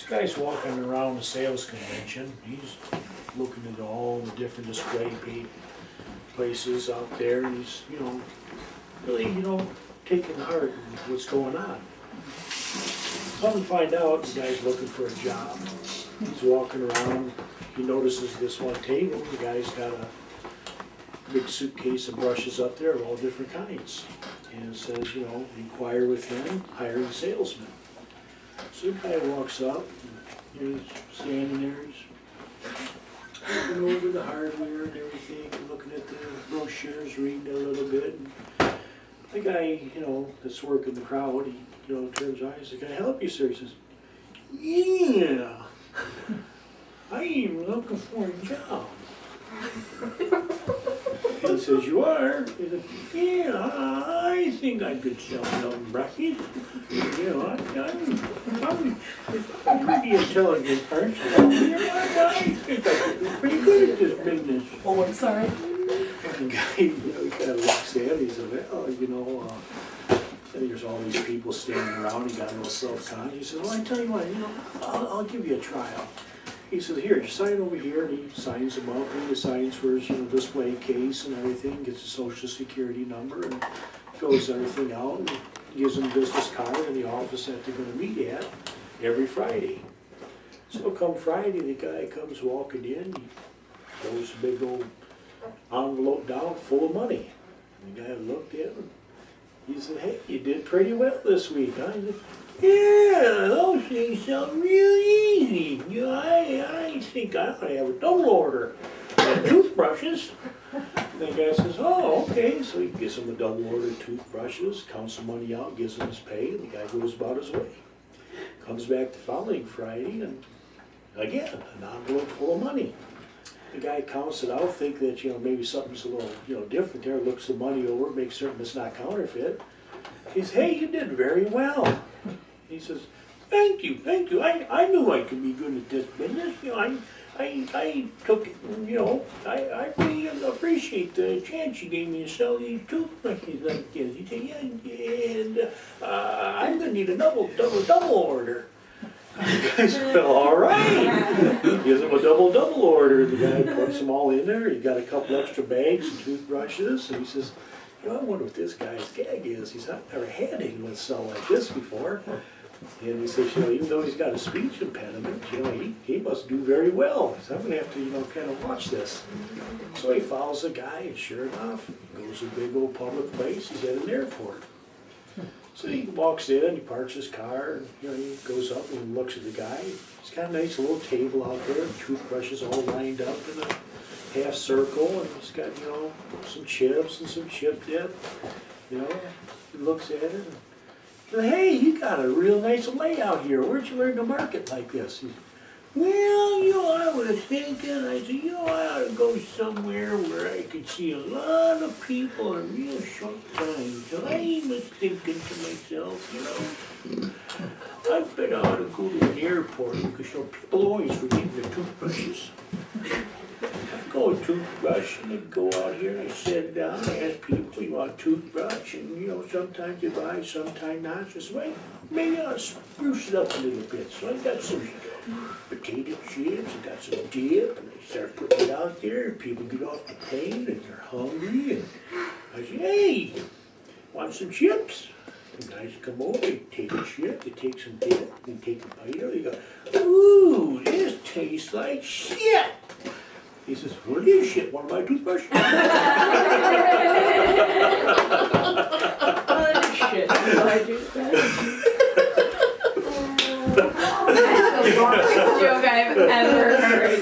This guy's walking around the sales convention. He's looking at all the different display places out there, and he's, really, taking heart in what's going on. Come and find out, the guy's looking for a job. He's walking around, he notices this one table, the guy's got a big suitcase of brushes up there of all different kinds. And it says, inquire with him, hiring salesman. So the guy walks up, and he's standing there, he's looking over the hardware and everything, looking at the brochures, reading a little bit. And the guy, that's working the crowd, he, turns around, he says, "Can I help you, sir?" He says, "Yeah, I'm looking for a job." He says, "You are?" He says, "Yeah, I think I could sell some brushes. I'm a pretty intelligent person. I think I could be pretty good at this business." Oh, I'm sorry. And the guy, he kind of looks at it, he said, "Well, and there's all these people standing around." He got a little self-conscious. He said, "Well, I tell you what, I'll give you a trial." He says, "Here, just sign over here," and he signs them up, and he signs for his, display case and everything, gets a social security number, and fills everything out, and gives them a business card in the office that they're gonna meet at every Friday. So come Friday, the guy comes walking in, he throws a big old envelope down full of money. And the guy looked at him, he said, "Hey, you did pretty well this week, huh?" He said, "Yeah, those things sound real easy. I think I ought to have a double order of toothbrushes." The guy says, "Oh, okay." So he gives him a double order of toothbrushes, counts the money out, gives him his pay, and the guy goes about his way. Comes back the following Friday, and again, an envelope full of money. The guy counts it out, think that, maybe something's a little, different there, looks the money over, makes certain it's not counterfeit. He says, "Hey, you did very well." He says, Thank you. I knew I could be good at this business. I took it, I really appreciate the chance you gave me to sell these toothbrushes like this." He said, "Yeah, and I'm gonna need a double order." The guy said, "All right." He gives him a double order. The guy puts them all in there. He got a couple extra bags of toothbrushes, and he says, "I wonder what this guy's gag is." He said, "I've never had anyone sell like this before." And he says, even though he's got a speech impediment, he must do very well. So I'm gonna have to, kind of watch this. So he follows the guy, and sure enough, he goes to a big old public place. He's at an airport. So he walks in, he parks his car, and he goes up and looks at the guy. He's got a nice little table out there, and toothbrushes all lined up in a half circle, and he's got, some chips and some chip dip. He looks at it, and he says, "Hey, you got a real nice layout here. Where'd you learn to market like this?" He said, "Well, I was thinking," I said, "I ought to go somewhere where I could see a lot of people in a real short time." So I was thinking to myself, I bet I ought to go to an airport because, people always forget their toothbrushes. I go a toothbrush, and I go out here and I sit down and ask people, "You want a toothbrush?" And, sometimes they buy, sometimes not. Just wait, maybe I'll spruce it up a little bit. So I got some potato chips, I got some dip, and I start putting it out there, and people get off the plane, and they're hungry, and I say, "Hey, want some chips?" The guys come over, they take a chip, they take some dip, they take a bite of it, they go, "Ooh, this tastes like shit." He says, "What is shit? One of my toothbrushes?" Shit, I do that. That's the longest joke I've ever heard.